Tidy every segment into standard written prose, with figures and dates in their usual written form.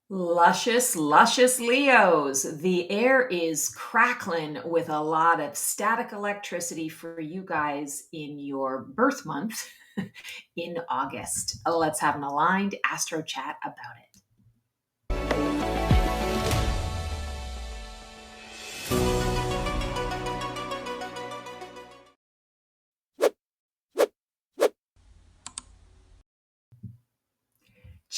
Luscious, luscious Leos. The air is crackling with a lot of static electricity for you guys in your birth month in August. Let's have an aligned astro chat about it.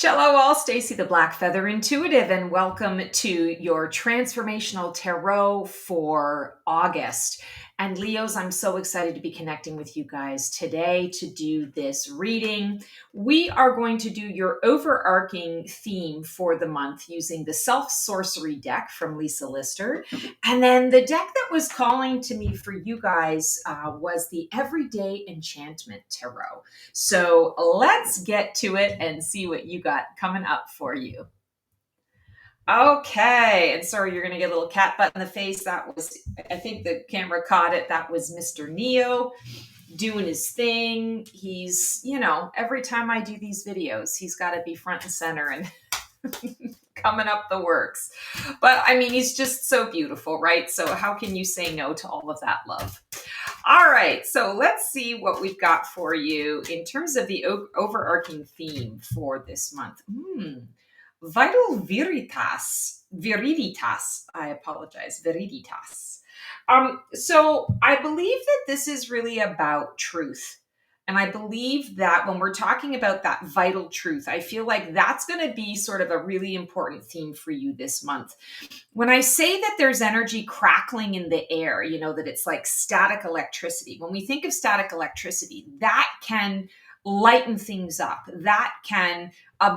Hello, all. Stacy the Black Feather Intuitive, and welcome to your Transformational Tarot for August. And Leos, I'm so excited to be connecting with you guys today to do this reading. We are going to do your overarching theme for the month using the Self Sorcery deck from Lisa Lister. And then the deck that was calling to me for you guys was the Everyday Enchantment Tarot. So let's get to it and see what you got coming up for you. Okay, and sorry, you're going to get a little cat butt in the face. That was, I think the camera caught it. That was Mr. Neo doing his thing. He's, every time I do these videos, he's got to be front and center and coming up the works. But I mean, he's just so beautiful, right? So how can you say no to all of that love? All right, so let's see what we've got for you in terms of the overarching theme for this month. Vital viriditas. I apologize, viriditas. So I believe that this is really about truth. And I believe that when we're talking about that vital truth, I feel like that's going to be sort of a really important theme for you this month. When I say that there's energy crackling in the air, that it's like static electricity. When we think of static electricity, that can lighten things up. That can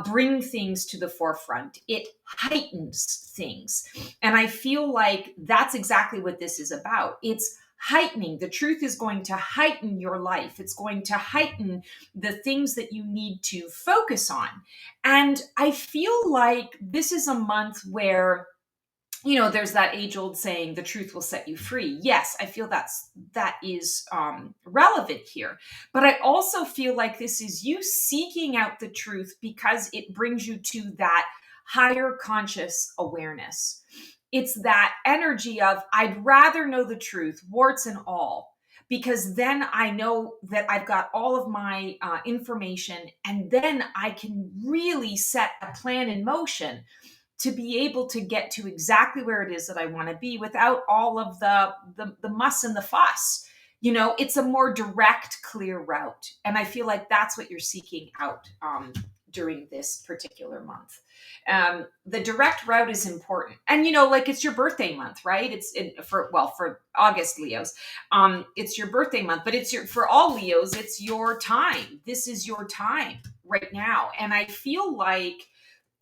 bring things to the forefront. It heightens things. And I feel like that's exactly what this is about. It's heightening. The truth is going to heighten your life. It's going to heighten the things that you need to focus on. And I feel like this is a month where there's that age-old saying, the truth will set you free. Yes, I feel that is relevant here. But I also feel like this is you seeking out the truth because it brings you to that higher conscious awareness. It's that energy of, I'd rather know the truth, warts and all, because then I know that I've got all of my information, and then I can really set a plan in motion to be able to get to exactly where it is that I want to be without all of the muss and the fuss. It's a more direct, clear route. And I feel like that's what you're seeking out during this particular month. The direct route is important. And, like it's your birthday month, right? For August Leos, it's your birthday month, but for all Leos, it's your time. This is your time right now. And I feel like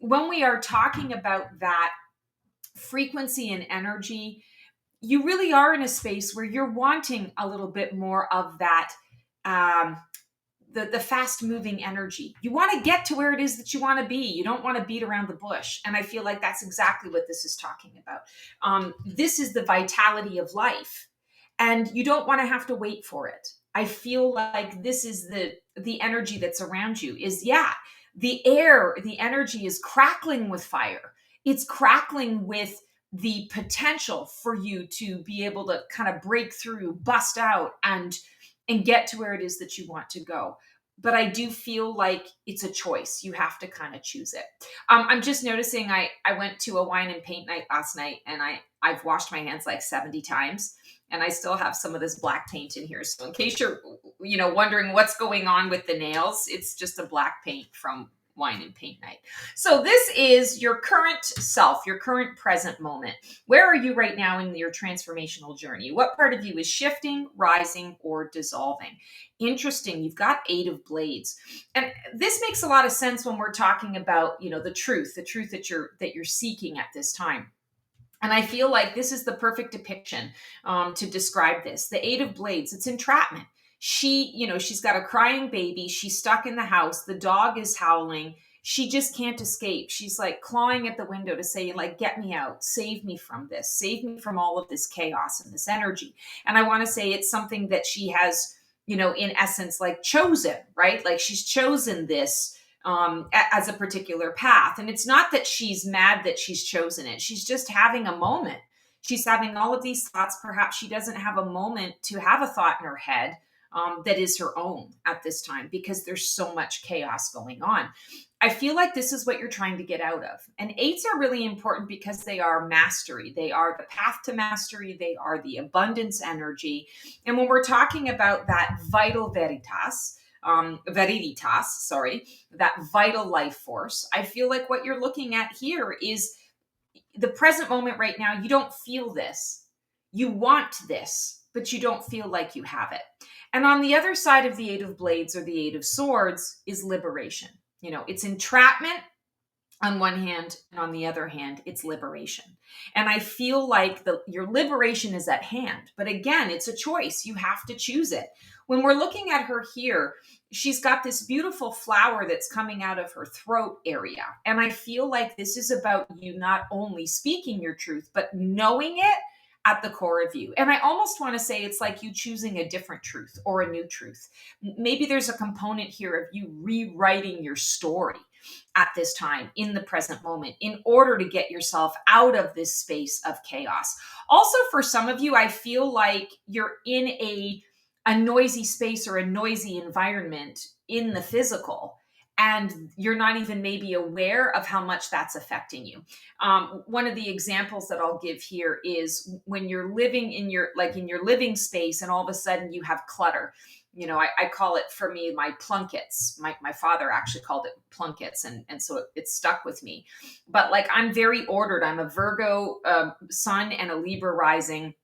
when we are talking about that frequency and energy, you really are in a space where you're wanting a little bit more of that, the fast moving energy. You want to get to where it is that you want to be. You don't want to beat around the bush. And I feel like that's exactly what this is talking about. This is the vitality of life, and you don't want to have to wait for it. I feel like this is the energy that's around you is, the air, the energy is crackling with fire. It's crackling with the potential for you to be able to kind of break through, bust out, and get to where it is that you want to go. But I do feel like it's a choice. You have to kind of choose it. I'm just noticing I went to a wine and paint night last night, and I've washed my hands like 70 times, and I still have some of this black paint in here. So in case you're, wondering what's going on with the nails, it's just a black paint from wine and paint night. So this is your current self, your current present moment. Where are you right now in your transformational journey? What part of you is shifting, rising, or dissolving? Interesting. You've got 8 of Blades. And this makes a lot of sense when we're talking about, the truth that you're seeking at this time. And I feel like this is the perfect depiction to describe this. The 8 of Blades, it's entrapment. She's got a crying baby. She's stuck in the house. The dog is howling. She just can't escape. She's like clawing at the window to say, like, get me out, save me from this, save me from all of this chaos and this energy. And I want to say it's something that she has, in essence, like chosen, right? Like she's chosen this as a particular path. And it's not that she's mad that she's chosen it. She's just having a moment. She's having all of these thoughts. Perhaps she doesn't have a moment to have a thought in her head that is her own at this time because there's so much chaos going on. I feel like this is what you're trying to get out of. And eights are really important because they are mastery. They are the path to mastery. They are the abundance energy. And when we're talking about that vital viriditas, sorry, that vital life force, I feel like what you're looking at here is the present moment right now. You don't feel this. You want this, but you don't feel like you have it. And on the other side of the Eight of Blades or the Eight of Swords is liberation. It's entrapment on one hand, and on the other hand, it's liberation. And I feel like your liberation is at hand. But again, it's a choice. You have to choose it. When we're looking at her here, she's got this beautiful flower that's coming out of her throat area. And I feel like this is about you not only speaking your truth, but knowing it at the core of you. And I almost want to say it's like you choosing a different truth or a new truth. Maybe there's a component here of you rewriting your story at this time in the present moment in order to get yourself out of this space of chaos. Also, for some of you, I feel like you're in a noisy space or a noisy environment in the physical, and you're not even maybe aware of how much that's affecting you. One of the examples that I'll give here is when you're living in your living space and all of a sudden you have clutter. I call it, for me, my plunkets. My father actually called it plunkets, and so it stuck with me. But I'm very ordered. I'm a Virgo sun and a Libra rising.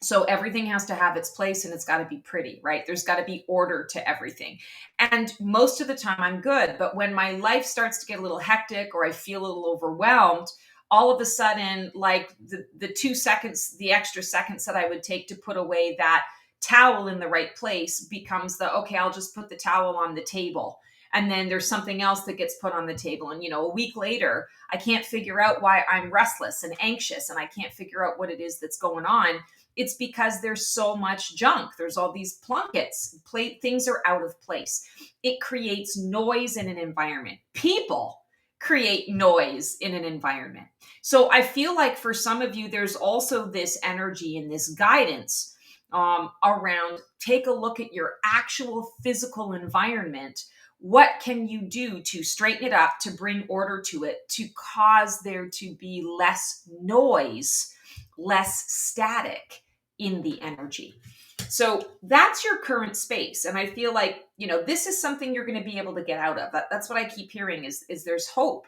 So everything has to have its place and it's got to be pretty, right? There's got to be order to everything. And most of the time I'm good. But when my life starts to get a little hectic or I feel a little overwhelmed, all of a sudden, the 2 seconds, the extra seconds that I would take to put away that towel in the right place becomes okay, I'll just put the towel on the table. And then there's something else that gets put on the table. And, a week later, I can't figure out why I'm restless and anxious and I can't figure out what it is that's going on. It's because there's so much junk. There's all these plunkets. Things are out of place. It creates noise in an environment. People create noise in an environment. So I feel like for some of you, there's also this energy and this guidance around take a look at your actual physical environment. What can you do to straighten it up, to bring order to it, to cause there to be less noise, less static in the energy? So that's your current space. And I feel like, this is something you're going to be able to get out of. That's what I keep hearing is there's hope.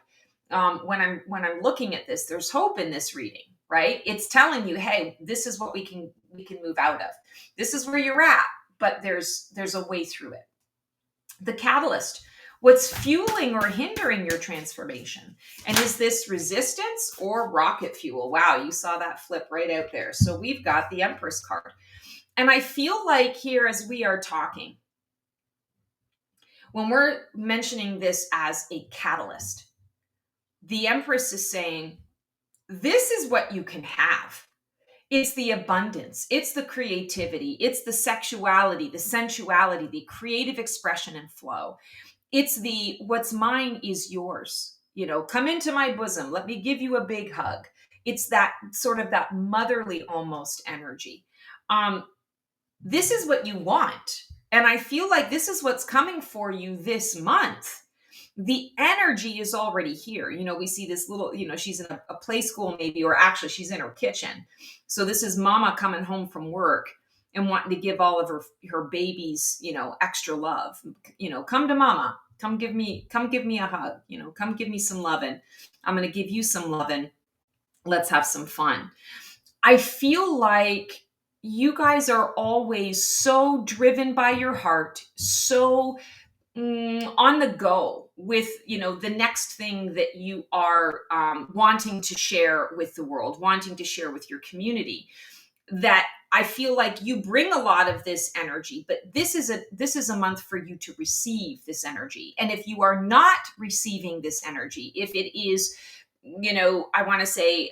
When I'm looking at this, there's hope in this reading, right? It's telling you, hey, this is what we can move out of. This is where you're at, but there's a way through it. The catalyst, what's fueling or hindering your transformation? And is this resistance or rocket fuel? Wow, you saw that flip right out there. So we've got the Empress card. And I feel like here as we are talking, when we're mentioning this as a catalyst, the Empress is saying, this is what you can have. It's the abundance. It's the creativity. It's the sexuality, the sensuality, the creative expression and flow. It's the what's mine is yours. Come into my bosom. Let me give you a big hug. It's that sort of that motherly almost energy. This is what you want. And I feel like this is what's coming for you this month. The energy is already here. We see this little, she's in a play school maybe, or actually she's in her kitchen. So this is mama coming home from work and wanting to give all of her babies, extra love. Come to mama, come give me a hug, come give me some loving. I'm going to give you some loving. Let's have some fun. I feel like you guys are always so driven by your heart, so on the go with the next thing that you are wanting to share with the world, wanting to share with your community, that I feel like you bring a lot of this energy, but this is a month for you to receive this energy. And if you are not receiving this energy, if it is I want to say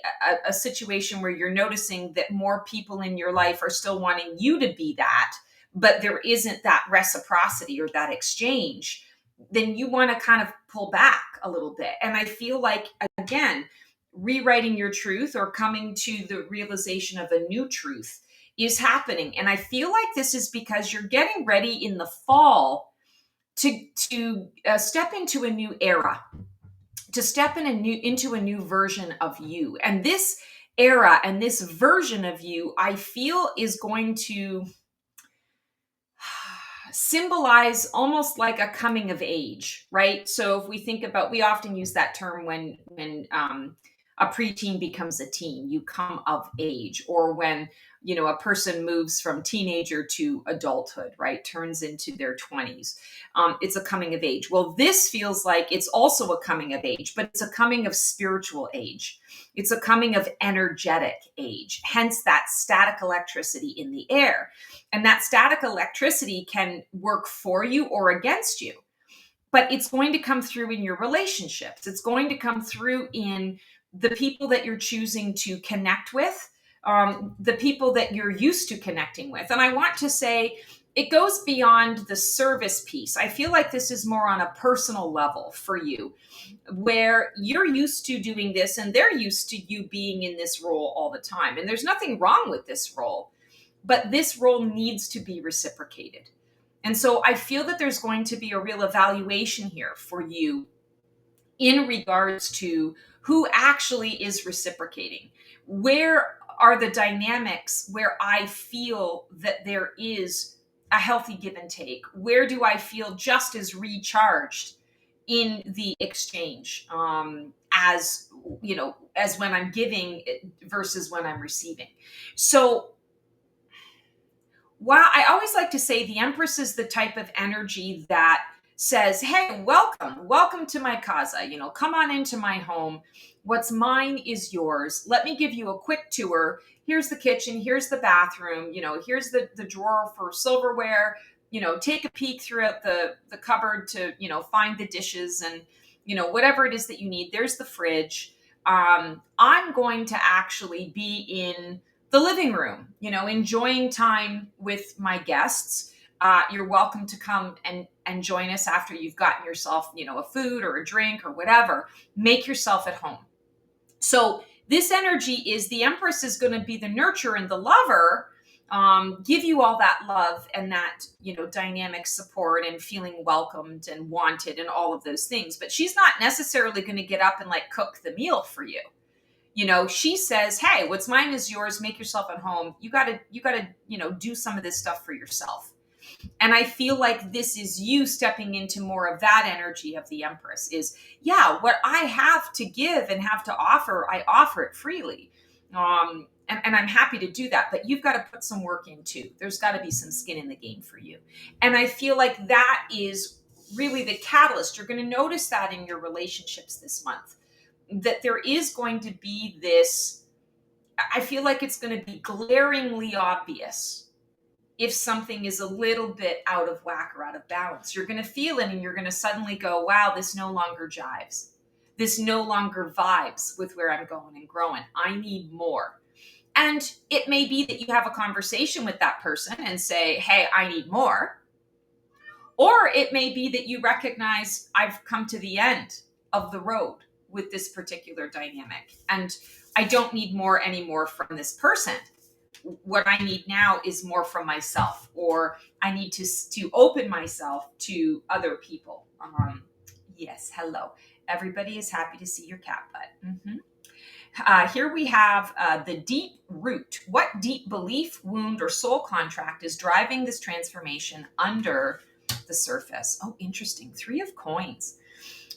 a situation where you're noticing that more people in your life are still wanting you to be that, but there isn't that reciprocity or that exchange, then you want to kind of pull back a little bit. And I feel like, again, rewriting your truth or coming to the realization of a new truth is happening. And I feel like this is because you're getting ready in the fall to step into a new era, to step into a new version of you. And this era and this version of you, I feel, is going to symbolize almost like a coming of age, right? So if we think about, we often use that term when a preteen becomes a teen, you come of age, or when a person moves from teenager to adulthood, right? Turns into their 20s. It's a coming of age. Well, this feels like it's also a coming of age, but it's a coming of spiritual age. It's a coming of energetic age, hence that static electricity in the air. And that static electricity can work for you or against you, but it's going to come through in your relationships. It's going to come through in the people that you're choosing to connect with, the people that you're used to connecting with. And I want to say it goes beyond the service piece. I feel like this is more on a personal level for you, where you're used to doing this and they're used to you being in this role all the time. And there's nothing wrong with this role, but this role needs to be reciprocated. And so I feel that there's going to be a real evaluation here for you in regards to who actually is reciprocating. Where are the dynamics where I feel that there is a healthy give and take? Where do I feel just as recharged in the exchange, as as when I'm giving versus when I'm receiving? So while I always like to say the Empress is the type of energy that says, hey, welcome to my casa, come on into my home. What's mine is yours. Let me give you a quick tour. Here's the kitchen, here's the bathroom, here's the drawer for silverware. Take a peek throughout the cupboard to find the dishes and whatever it is that you need. There's the fridge. I'm going to actually be in the living room, enjoying time with my guests. You're welcome to come and join us after you've gotten yourself, a food or a drink or whatever. Make yourself at home. So this energy is, the Empress is going to be the nurturer and the lover, give you all that love and that, dynamic support and feeling welcomed and wanted and all of those things. But she's not necessarily going to get up and cook the meal for you. She says, hey, what's mine is yours. Make yourself at home. You gotta, do some of this stuff for yourself. And I feel like this is you stepping into more of that energy of the Empress is, yeah, what I have to give and have to offer, I offer it freely. And I'm happy to do that, but you've got to put some work in too. There's got to be some skin in the game for you. And I feel like that is really the catalyst. You're going to notice that in your relationships this month, that there is going to be this, I feel like it's going to be glaringly obvious if something is a little bit out of whack or out of balance. You're going to feel it and you're going to suddenly go, wow, this no longer jives. This no longer vibes with where I'm going and growing. I need more. And it may be that you have a conversation with that person and say, hey, I need more. Or it may be that you recognize I've come to the end of the road with this particular dynamic and I don't need more anymore from this person. What I need now is more from myself, or I need to open myself to other people. Yes, hello. Everybody is happy to see your cat butt. Here we have the deep root. What deep belief, wound, or soul contract is driving this transformation under the surface? Oh, interesting. 3 of coins.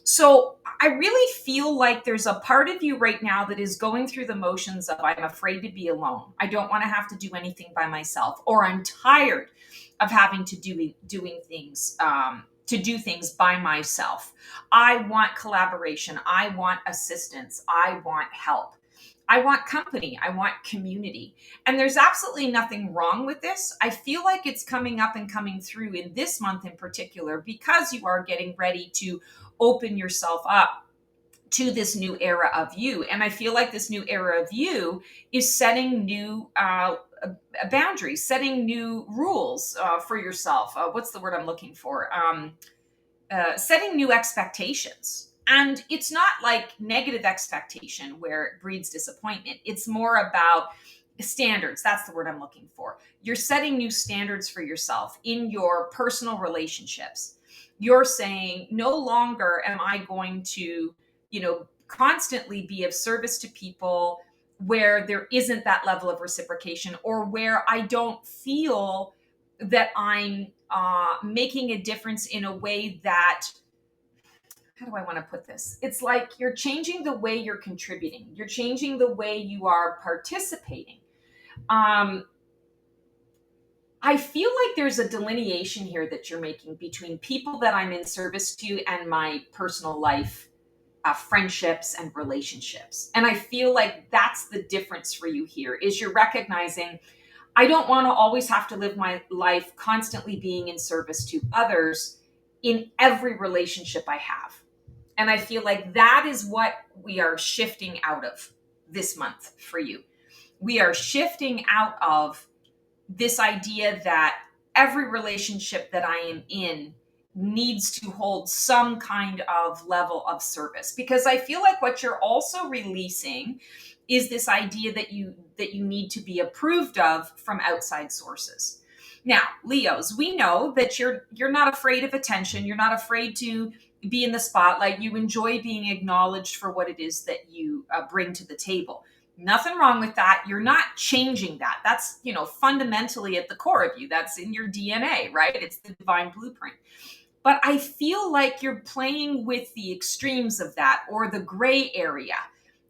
So I really feel like there's a part of you right now that is going through the motions of, I'm afraid to be alone. I don't want to have to do anything by myself, or I'm tired of having to do things by myself. I want collaboration. I want assistance. I want help. I want company. I want community. And there's absolutely nothing wrong with this. I feel like it's coming up and coming through in this month in particular, because you are getting ready to open yourself up to this new era of you. And I feel like this new era of you is setting new boundaries, setting new rules for yourself. What's the word I'm looking for? setting new expectations. And it's not like negative expectation where it breeds disappointment. It's more about standards. That's the word I'm looking for. You're setting new standards for yourself in your personal relationships. You're saying, no longer am I going to, constantly be of service to people where there isn't that level of reciprocation, or where I don't feel that I'm making a difference in a way that, how do I want to put this? It's like you're changing the way you're contributing, you're changing the way you are participating. Um, I feel like there's a delineation here that you're making between people that I'm in service to and my personal life, friendships and relationships. And I feel like that's the difference for you here, is you're recognizing, I don't want to always have to live my life constantly being in service to others in every relationship I have. And I feel like that is what we are shifting out of this month for you. We are shifting out of this idea that every relationship that I am in needs to hold some kind of level of service, because I feel like what you're also releasing is this idea that you need to be approved of from outside sources. Now, Leos, we know that you're not afraid of attention, you're not afraid to be in the spotlight, you enjoy being acknowledged for what it is that you bring to the table. Nothing wrong with that. You're not changing that. That's, fundamentally at the core of you. That's in your DNA, right? It's the divine blueprint. But I feel like you're playing with the extremes of that, or the gray area.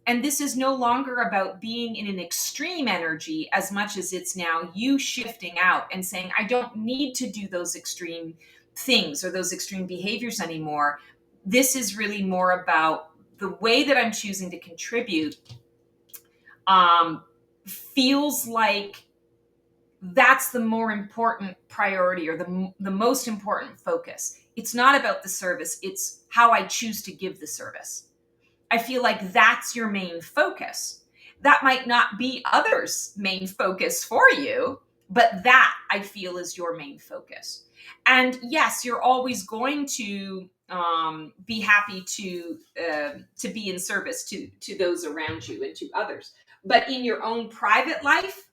And this is no longer about being in an extreme energy as much as it's now you shifting out and saying, I don't need to do those extreme things or those extreme behaviors anymore. This is really more about the way that I'm choosing to contribute. Feels like that's the more important priority, or the most important focus. It's not about the service, it's how I choose to give the service. I feel like that's your main focus. That might not be others' main focus for you, but that I feel is your main focus. And yes, you're always going to be happy to be in service to those around you and to others. But in your own private life,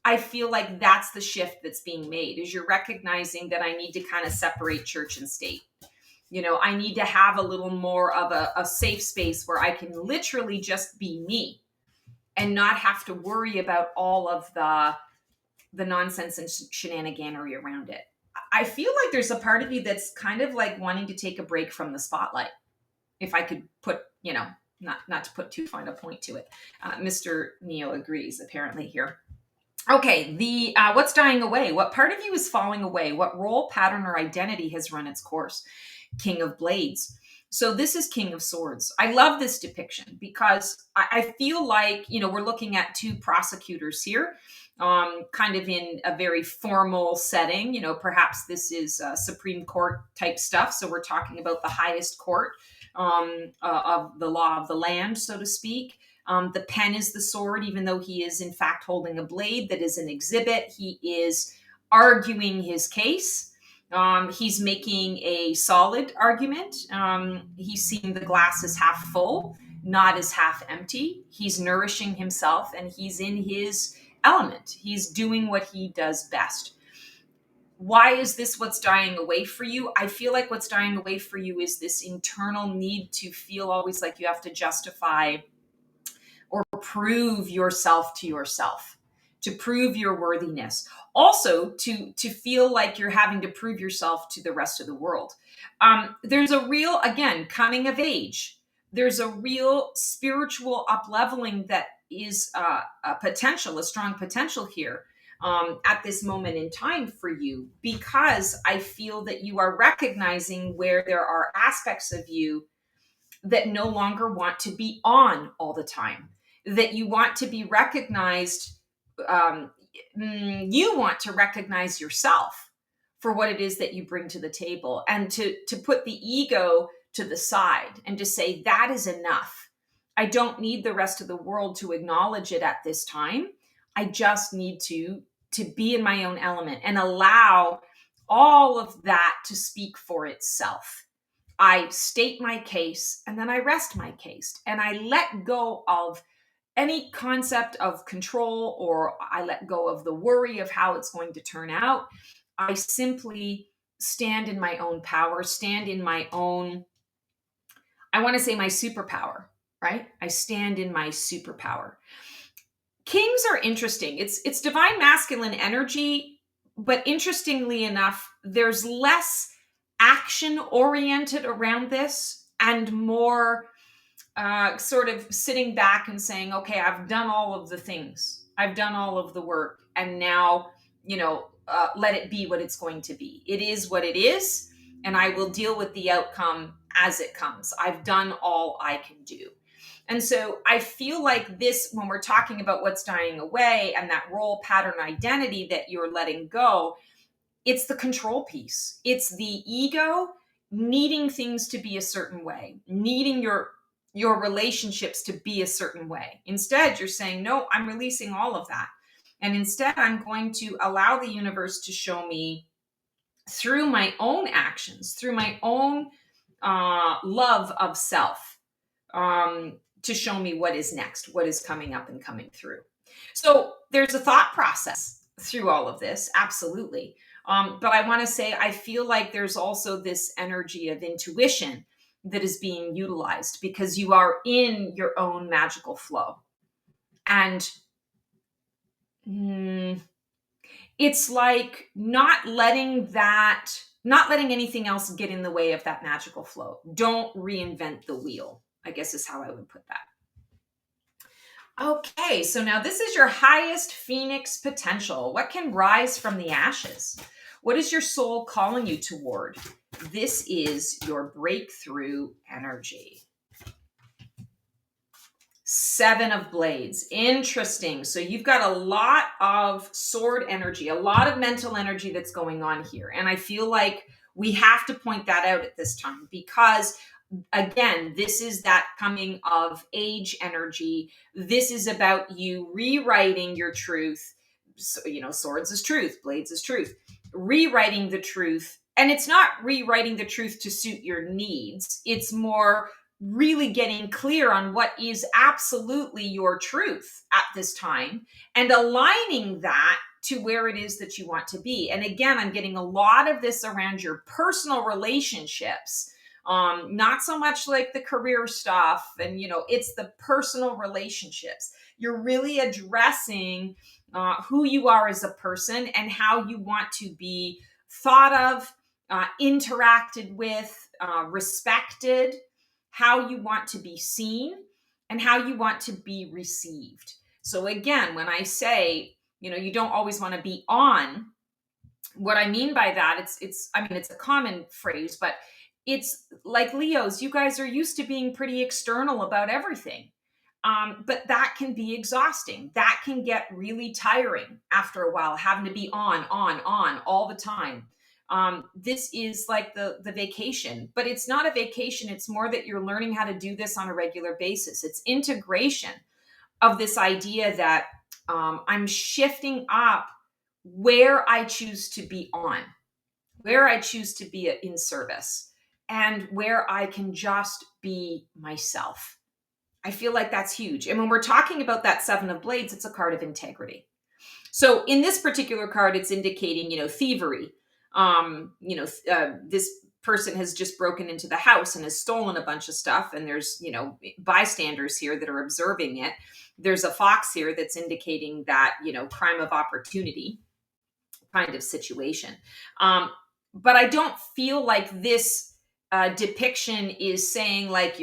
I feel like that's the shift that's being made, is you're recognizing that I need to kind of separate church and state. I need to have a little more of a safe space where I can literally just be me and not have to worry about all of the nonsense and shenaniganery around it. I feel like there's a part of you that's kind of like wanting to take a break from the spotlight. If I could put, not to put too fine a point to it. Mr. Neo agrees apparently here. Okay, the what's dying away? What part of you is falling away? What role, pattern, or identity has run its course? King of Blades. So this is King of Swords. I love this depiction because I feel like, we're looking at two prosecutors here, kind of in a very formal setting. Perhaps this is Supreme Court type stuff. So we're talking about the highest court of the law of the land, so to speak. The pen is the sword, even though he is in fact holding a blade that is an exhibit. He is arguing his case. He's making a solid argument. He's seeing the glass as half full, not as half empty. He's nourishing himself and he's in his element. He's doing what he does best. Why is this what's dying away for you? I feel like what's dying away for you is this internal need to feel always like you have to justify or prove yourself to yourself, to prove your worthiness. Also, to feel like you're having to prove yourself to the rest of the world. There's a real, again, coming of age. There's a real spiritual up-leveling that is a strong potential here at this moment in time for you, because I feel that you are recognizing where there are aspects of you that no longer want to be on all the time, that you want to be recognized. You want to recognize yourself for what it is that you bring to the table, and to put the ego to the side and to say, that is enough. I don't need the rest of the world to acknowledge it at this time. I just need to be in my own element and allow all of that to speak for itself. I state my case, and then I rest my case, and I let go of any concept of control, or I let go of the worry of how it's going to turn out. I simply stand in my own power, stand in my own, I want to say my superpower, right? I stand in my superpower. Kings are interesting. It's divine masculine energy, but interestingly enough, there's less action oriented around this and more sort of sitting back and saying, okay, I've done all of the things, I've done all of the work, and now, let it be what it's going to be. It is what it is, and I will deal with the outcome as it comes. I've done all I can do. And so I feel like this, when we're talking about what's dying away and that role pattern identity that you're letting go, it's the control piece. It's the ego needing things to be a certain way, needing your relationships to be a certain way. Instead, you're saying, no, I'm releasing all of that. And instead, I'm going to allow the universe to show me through my own actions, through my own love of self, to show me what is next, what is coming up and coming through. So there's a thought process through all of this, absolutely. But I want to say, I feel like there's also this energy of intuition that is being utilized because you are in your own magical flow. And it's like not letting anything else get in the way of that magical flow. Don't reinvent the wheel, I guess is how I would put that. Okay, so now this is your highest phoenix potential. What can rise from the ashes? What is your soul calling you toward? This is your breakthrough energy. 7 of Blades. Interesting. So you've got a lot of sword energy, a lot of mental energy that's going on here. And I feel like we have to point that out at this time because, again, this is that coming of age energy. This is about you rewriting your truth. So, swords is truth, blades is truth. Rewriting the truth. And it's not rewriting the truth to suit your needs. It's more really getting clear on what is absolutely your truth at this time and aligning that to where it is that you want to be. And again, I'm getting a lot of this around your personal relationships, not so much like the career stuff. And, it's the personal relationships. You're really addressing who you are as a person and how you want to be thought of, interacted with, respected, how you want to be seen, and how you want to be received. So again, when I say, you don't always want to be on, what I mean by that, it's a common phrase, but it's like Leos, you guys are used to being pretty external about everything. But that can be exhausting. That can get really tiring after a while, having to be on all the time. This is like the vacation, but it's not a vacation. It's more that you're learning how to do this on a regular basis. It's integration of this idea that I'm shifting up where I choose to be on, where I choose to be in service, and where I can just be myself. I feel like that's huge. And when we're talking about that 7 of Blades, it's a card of integrity. So in this particular card, it's indicating, thievery. This person has just broken into the house and has stolen a bunch of stuff. And there's, bystanders here that are observing it. There's a fox here that's indicating that, crime of opportunity kind of situation. But I don't feel like this depiction is saying like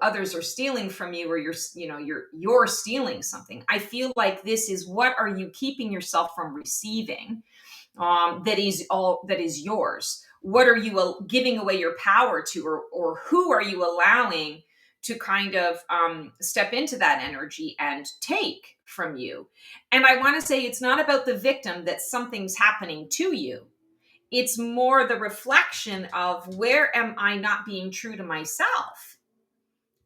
others are stealing from you or you're stealing something. I feel like this is, what are you keeping yourself from receiving that is yours? What are you giving away your power to, or who are you allowing to kind of step into that energy and take from you? And I want to say, it's not about the victim that something's happening to you. It's more the reflection of, where am I not being true to myself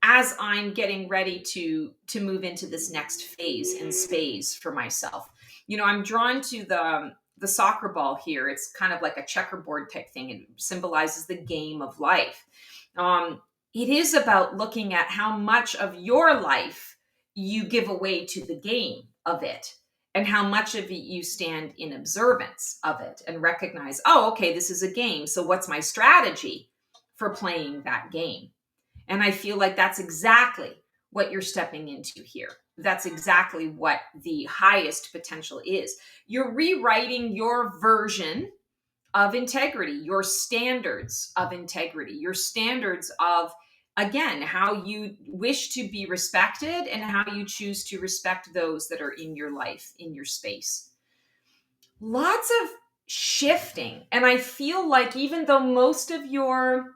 as I'm getting ready to move into this next phase and space for myself. I'm drawn to the soccer ball here. It's kind of like a checkerboard type thing. It symbolizes the game of life. It is about looking at how much of your life you give away to the game of it, and how much of it you stand in observance of it and recognize, oh, okay, this is a game. So what's my strategy for playing that game? And I feel like that's exactly what you're stepping into here. That's exactly what the highest potential is. You're rewriting your version of integrity, your standards of integrity, your standards of, again, how you wish to be respected and how you choose to respect those that are in your life, in your space. Lots of shifting. And I feel like even though most of your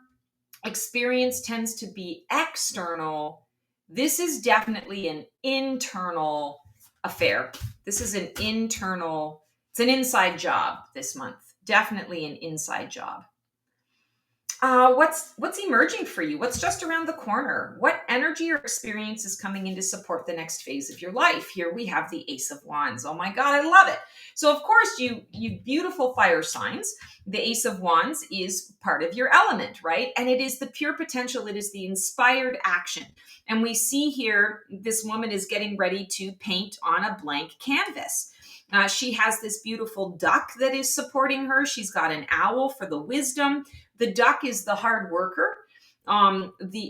experience tends to be external, this is definitely an internal affair. This is an internal, it's an inside job this month. Definitely an inside job. What's emerging for you? What's just around the corner? What energy or experience is coming in to support the next phase of your life? Here we have the Ace of Wands. Oh my God, I love it. So of course, you beautiful fire signs, the Ace of Wands is part of your element, right? And it is the pure potential. It is the inspired action. And we see here, this woman is getting ready to paint on a blank canvas. She has this beautiful duck that is supporting her. She's got an owl for the wisdom. The duck is the hard worker.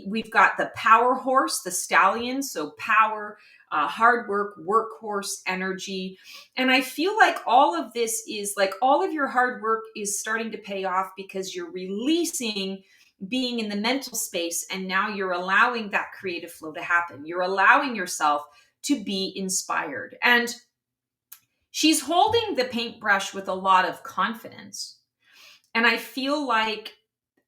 We've got the power horse, the stallion. So power, hard work, workhorse energy. And I feel like all of this is like all of your hard work is starting to pay off because you're releasing being in the mental space. And now you're allowing that creative flow to happen. You're allowing yourself to be inspired. And she's holding the paintbrush with a lot of confidence. And I feel like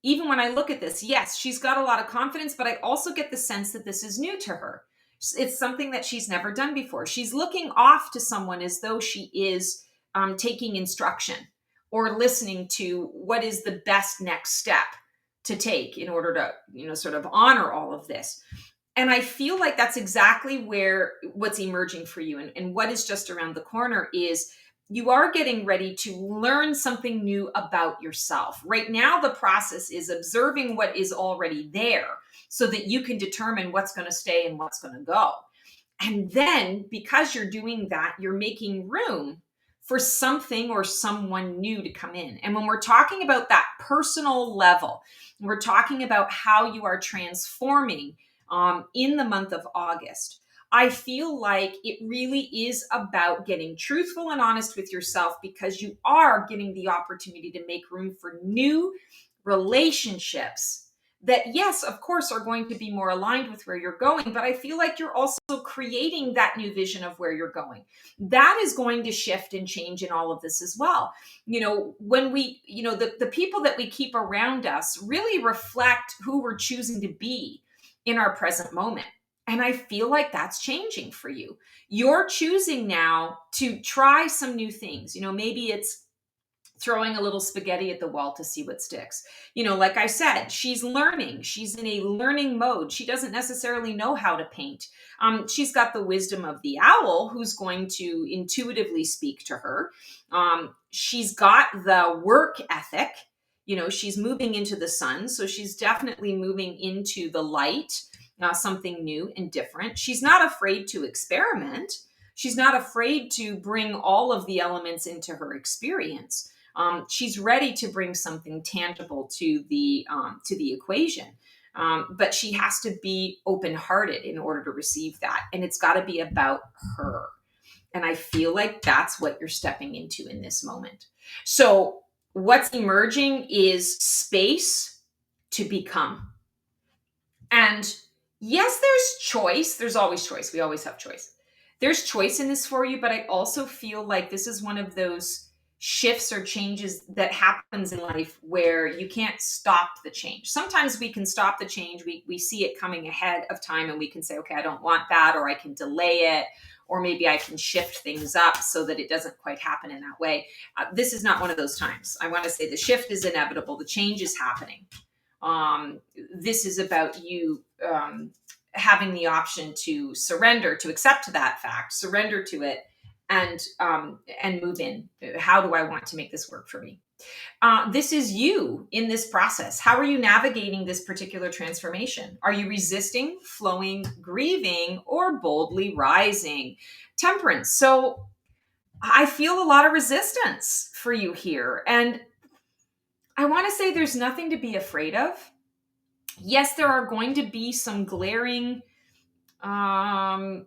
even when I look at this, yes, she's got a lot of confidence, but I also get the sense that this is new to her. It's something that she's never done before. She's looking off to someone as though she is taking instruction or listening to what is the best next step to take in order to, sort of honor all of this. And I feel like that's exactly what's emerging for you. And what is just around the corner is you are getting ready to learn something new about yourself. Right now, the process is observing what is already there so that you can determine what's going to stay and what's going to go. And then because you're doing that, you're making room for something or someone new to come in. And when we're talking about that personal level, we're talking about how you are transforming in the month of August. I feel like it really is about getting truthful and honest with yourself because you are getting the opportunity to make room for new relationships that, yes, of course, are going to be more aligned with where you're going. But I feel like you're also creating that new vision of where you're going. That is going to shift and change in all of this as well. When we, the people that we keep around us really reflect who we're choosing to be in our present moment. And I feel like that's changing for you. You're choosing now to try some new things. Maybe it's throwing a little spaghetti at the wall to see what sticks. Like I said, she's learning. She's in a learning mode. She doesn't necessarily know how to paint. She's got the wisdom of the owl who's going to intuitively speak to her. She's got the work ethic. She's moving into the sun. So she's definitely moving into the light, something new and different. She's not afraid to experiment. She's not afraid to bring all of the elements into her experience. She's ready to bring something tangible to the equation. But she has to be open-hearted in order to receive that. And it's got to be about her. And I feel like that's what you're stepping into in this moment. So what's emerging is space to become. And yes, there's choice. There's always choice. We always have choice. There's choice in this for you, but I also feel like this is one of those shifts or changes that happens in life where you can't stop the change. Sometimes we can stop the change. We see it coming ahead of time and we can say, okay, I don't want that, or I can delay it, or maybe I can shift things up so that it doesn't quite happen in that way. This is not one of those times. I want to say the shift is inevitable. The change is happening. This is about you having the option to surrender, to accept that fact, surrender to it, and move in. How do I want to make this work for me? This is you in this process. How are you navigating this particular transformation? Are you resisting, flowing, grieving, or boldly rising? Temperance. So I feel a lot of resistance for you here. And I want to say there's nothing to be afraid of. Yes, there are going to be some glaring um,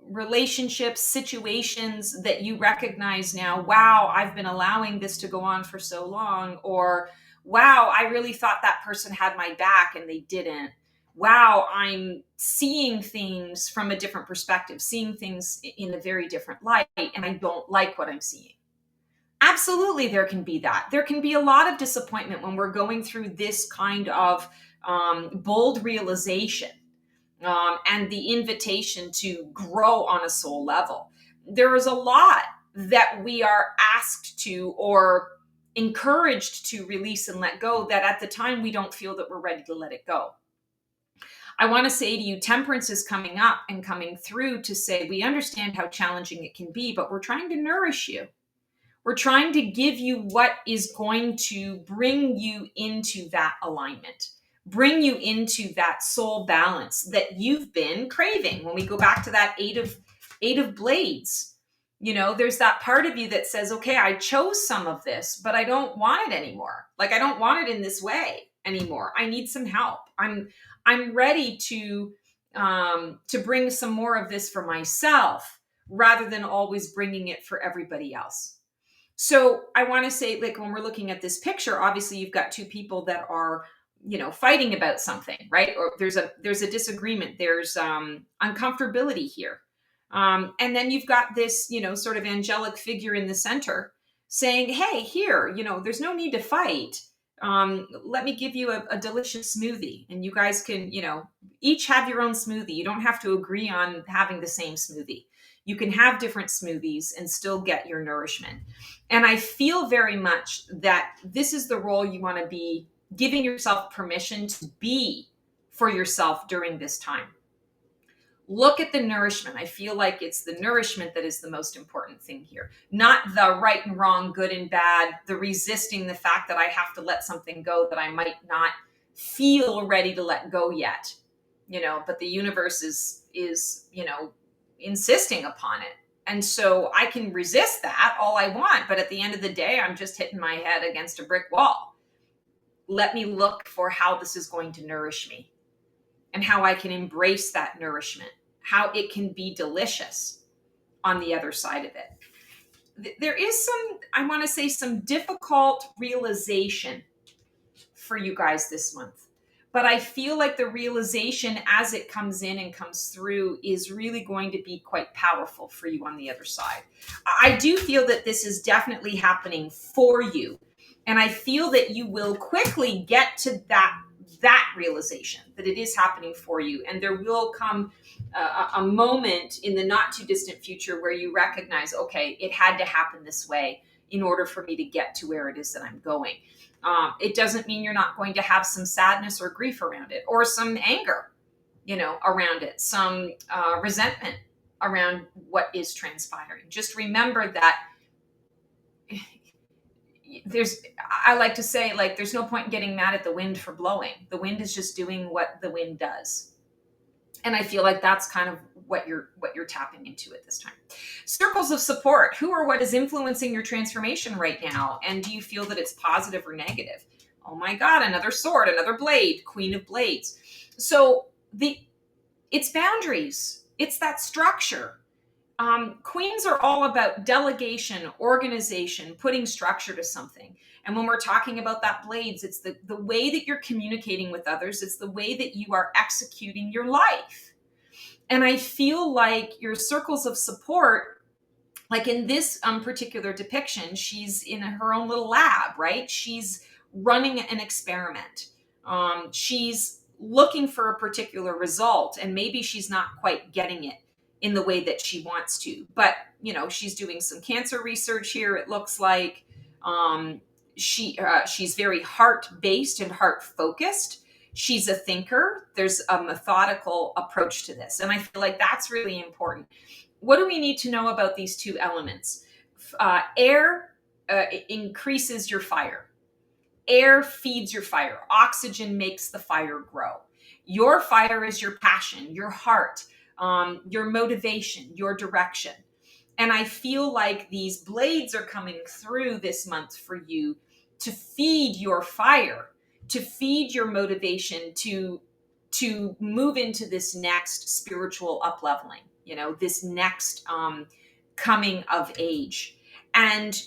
relationships, situations that you recognize now. Wow, I've been allowing this to go on for so long. Or, wow, I really thought that person had my back and they didn't. Wow, I'm seeing things from a different perspective, seeing things in a very different light, and I don't like what I'm seeing. Absolutely, there can be that. There can be a lot of disappointment when we're going through this kind of bold realization, and the invitation to grow on a soul level. There is a lot that we are asked to or encouraged to release and let go that at the time we don't feel that we're ready to let it go. I want to say to you, temperance is coming up and coming through to say, we understand how challenging it can be, but we're trying to nourish you. We're trying to give you what is going to bring you into that alignment, bring you into that soul balance that you've been craving. When we go back to that eight of blades, there's that part of you that says, okay, I chose some of this, but I don't want it anymore. Like, I don't want it in this way anymore. I need some help. I'm ready to bring some more of this for myself rather than always bringing it for everybody else. So I want to say, like, when we're looking at this picture, obviously you've got two people that are, fighting about something, right? Or there's a disagreement. There's uncomfortability here. And then you've got this, sort of angelic figure in the center saying, hey, here, there's no need to fight. Let me give you a delicious smoothie, and you guys can, each have your own smoothie. You don't have to agree on having the same smoothie. You can have different smoothies and still get your nourishment. And I feel very much that this is the role you want to be giving yourself permission to be for yourself during this time. Look at the nourishment. I feel like it's the nourishment that is the most important thing here, not the right and wrong, good and bad, the resisting the fact that I have to let something go that I might not feel ready to let go yet. But the universe is insisting upon it. And so I can resist that all I want, but at the end of the day, I'm just hitting my head against a brick wall. Let me look for how this is going to nourish me and how I can embrace that nourishment, how it can be delicious on the other side of it. There is some difficult realization for you guys this month. But I feel like the realization as it comes in and comes through is really going to be quite powerful for you on the other side. I do feel that this is definitely happening for you. And I feel that you will quickly get to that realization that it is happening for you. And there will come a moment in the not too distant future where you recognize, okay, it had to happen this way in order for me to get to where it is that I'm going. It doesn't mean you're not going to have some sadness or grief around it, or some anger, around it, some resentment around what is transpiring. Just remember that I like to say, like, there's no point in getting mad at the wind for blowing. The wind is just doing what the wind does. And I feel like that's kind of what you're tapping into at this time. Circles of support. Who or what is influencing your transformation right now? And do you feel that it's positive or negative? Oh my God, another sword, another blade, Queen of Blades. So it's boundaries. It's that structure. Queens are all about delegation, organization, putting structure to something. And when we're talking about that blades, it's the way that you're communicating with others. It's the way that you are executing your life. And I feel like your circles of support, like in this particular depiction, she's in her own little lab, right? She's running an experiment. She's looking for a particular result, and maybe she's not quite getting it in the way that she wants to. But, she's doing some cancer research here, it looks like. She's very heart-based and heart-focused. She's a thinker. There's a methodical approach to this. And I feel like that's really important. What do we need to know about these two elements? Air increases your fire. Air feeds your fire. Oxygen makes the fire grow. Your fire is your passion, your heart, your motivation, your direction. And I feel like these blades are coming through this month for you to feed your fire, to feed your motivation to move into this next spiritual upleveling, this next coming of age. And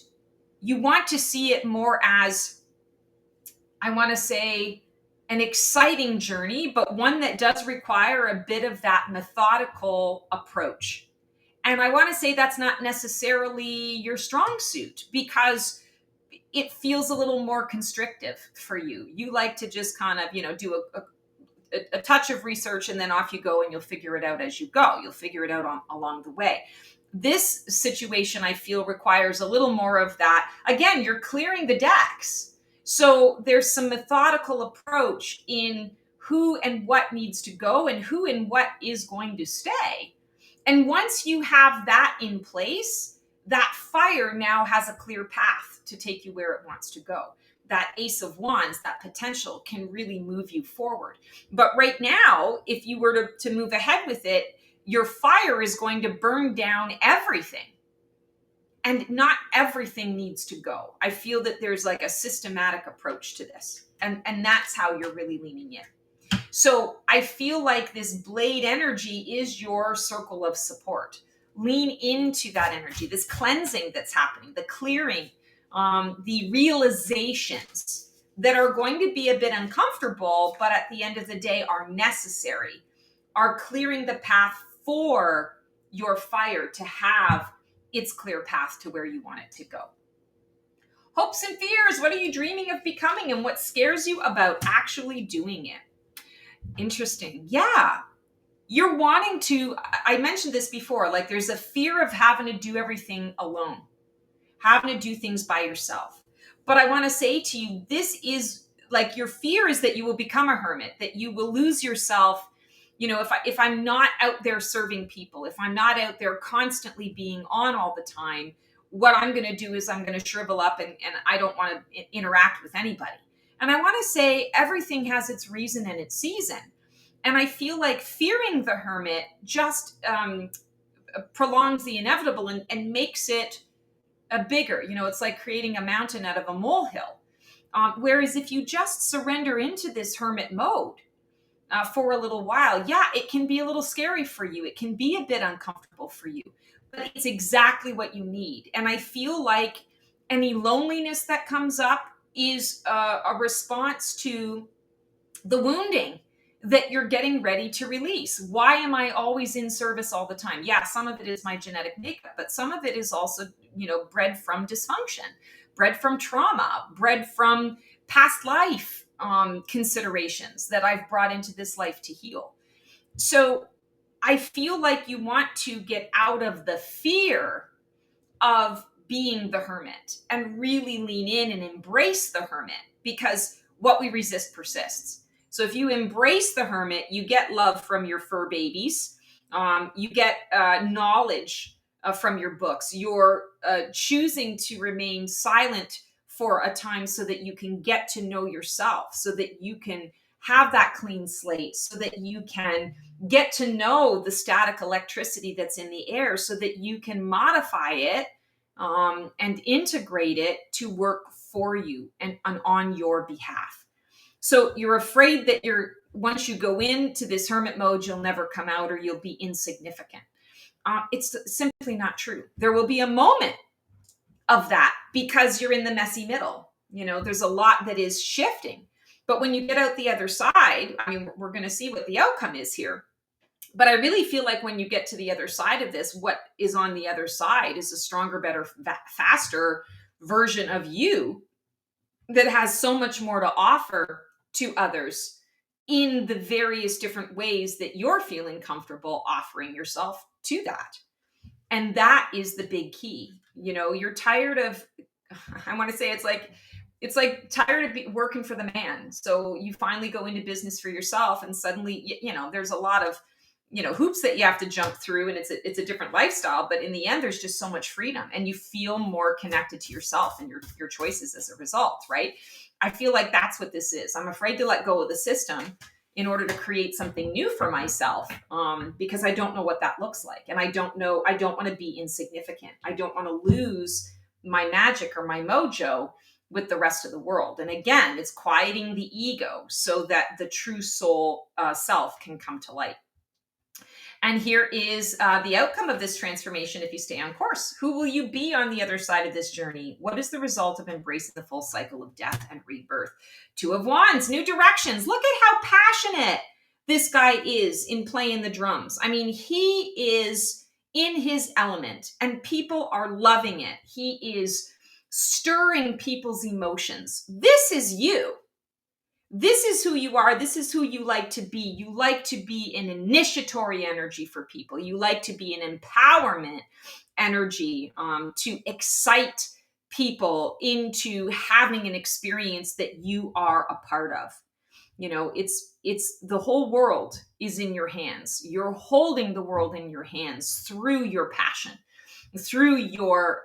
you want to see it more as, I want to say, an exciting journey, but one that does require a bit of that methodical approach. And I want to say that's not necessarily your strong suit, because it feels a little more constrictive for you. You like to just kind of, do a touch of research and then off you go, and you'll figure it out as you go. You'll figure it out along the way. This situation, I feel, requires a little more of that. Again, you're clearing the decks. So there's some methodical approach in who and what needs to go and who and what is going to stay. And once you have that in place, that fire now has a clear path to take you where it wants to go. That Ace of Wands, that potential, can really move you forward. But right now, if you were to move ahead with it, your fire is going to burn down everything. And not everything needs to go. I feel that there's like a systematic approach to this. And that's how you're really leaning in. So I feel like this blade energy is your circle of support. Lean into that energy, this cleansing that's happening, the clearing, the realizations that are going to be a bit uncomfortable, but at the end of the day are necessary, are clearing the path for your fire to have its clear path to where you want it to go. Hopes and fears. What are you dreaming of becoming, and what scares you about actually doing it? Interesting. Yeah. You're wanting to, I mentioned this before, like there's a fear of having to do everything alone, having to do things by yourself. But I want to say to you, this is like, your fear is that you will become a hermit, that you will lose yourself. If I'm not out there serving people, if I'm not out there constantly being on all the time, what I'm going to do is I'm going to shrivel up and I don't want to interact with anybody. And I want to say everything has its reason and its season. And I feel like fearing the hermit just prolongs the inevitable and makes it a bigger, it's like creating a mountain out of a molehill. Whereas if you just surrender into this hermit mode for a little while, yeah, it can be a little scary for you. It can be a bit uncomfortable for you, but it's exactly what you need. And I feel like any loneliness that comes up is a response to the wounding that you're getting ready to release. Why am I always in service all the time? Yeah, some of it is my genetic makeup, but some of it is also, bred from dysfunction, bred from trauma, bred from past life considerations that I've brought into this life to heal. So I feel like you want to get out of the fear of being the hermit and really lean in and embrace the hermit, because what we resist persists. So if you embrace the hermit, you get love from your fur babies. You get knowledge from your books. You're choosing to remain silent for a time so that you can get to know yourself, so that you can have that clean slate, so that you can get to know the static electricity that's in the air, so that you can modify it and integrate it to work for you and on your behalf. So you're afraid that once you go into this hermit mode, you'll never come out, or you'll be insignificant. It's simply not true. There will be a moment of that because you're in the messy middle. There's a lot that is shifting. But when you get out the other side, we're going to see what the outcome is here. But I really feel like when you get to the other side of this, what is on the other side is a stronger, better, faster version of you that has so much more to offer to others in the various different ways that you're feeling comfortable offering yourself to that. And that is the big key. You're tired of, I want to say, it's like It's like tired of working for the man. So you finally go into business for yourself, and suddenly, there's a lot of, hoops that you have to jump through, and it's a different lifestyle. But in the end, there's just so much freedom, and you feel more connected to yourself and your choices as a result, right? I feel like that's what this is. I'm afraid to let go of the system in order to create something new for myself, because I don't know what that looks like. And I don't want to be insignificant. I don't want to lose my magic or my mojo with the rest of the world. And again, it's quieting the ego so that the true soul self can come to light. And here is the outcome of this transformation if you stay on course. Who will you be on the other side of this journey? What is the result of embracing the full cycle of death and rebirth? Two of Wands, new directions. Look at how passionate this guy is in playing the drums. I mean, he is in his element and people are loving it. He is stirring people's emotions. This is you. This is who you are. This is who you like to be. You like to be an initiatory energy for people. You like to be an empowerment energy, to excite people into having an experience that you are a part of. It's the whole world is in your hands. You're holding the world in your hands through your passion, through your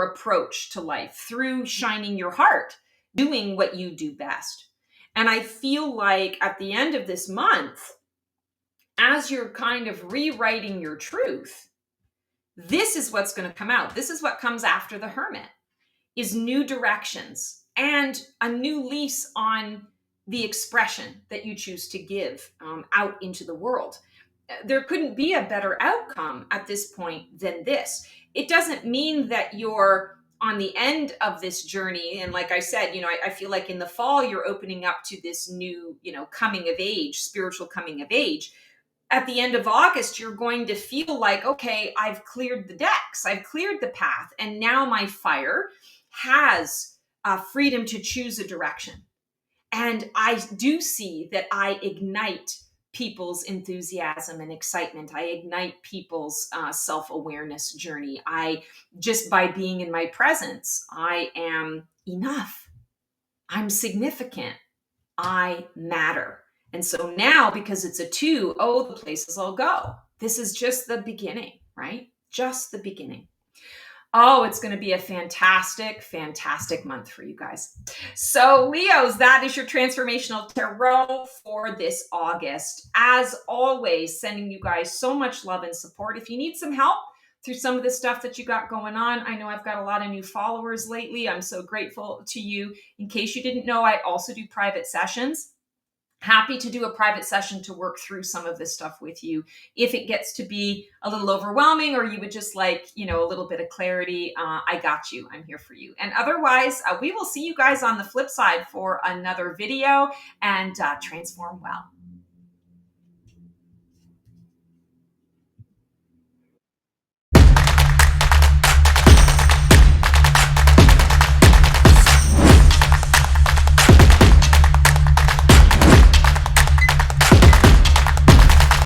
approach to life, through shining your heart, doing what you do best. And I feel like at the end of this month, as you're kind of rewriting your truth, this is what's going to come out. This is what comes after the Hermit, is new directions and a new lease on the expression that you choose to give out into the world. There couldn't be a better outcome at this point than this. It doesn't mean that you're on the end of this journey. And like I said, I feel like in the fall, you're opening up to this new, coming of age, spiritual coming of age. At the end of August, you're going to feel like, okay, I've cleared the decks, I've cleared the path, and now my fire has freedom to choose a direction. And I do see that I ignite people's enthusiasm and excitement. I ignite people's self-awareness journey. Just by being in my presence, I am enough. I'm significant. I matter. And so now, because it's a 2, the places I'll go. This is just the beginning, right? Just the beginning. Oh, it's going to be a fantastic, fantastic month for you guys. So Leos, that is your transformational tarot for this August. As always, sending you guys so much love and support. If you need some help through some of the stuff that you got going on, I know I've got a lot of new followers lately. I'm so grateful to you. In case you didn't know, I also do private sessions. Happy to do a private session to work through some of this stuff with you. If it gets to be a little overwhelming or you would just like, a little bit of clarity, I got you. I'm here for you. And otherwise, we will see you guys on the flip side for another video, and transform well.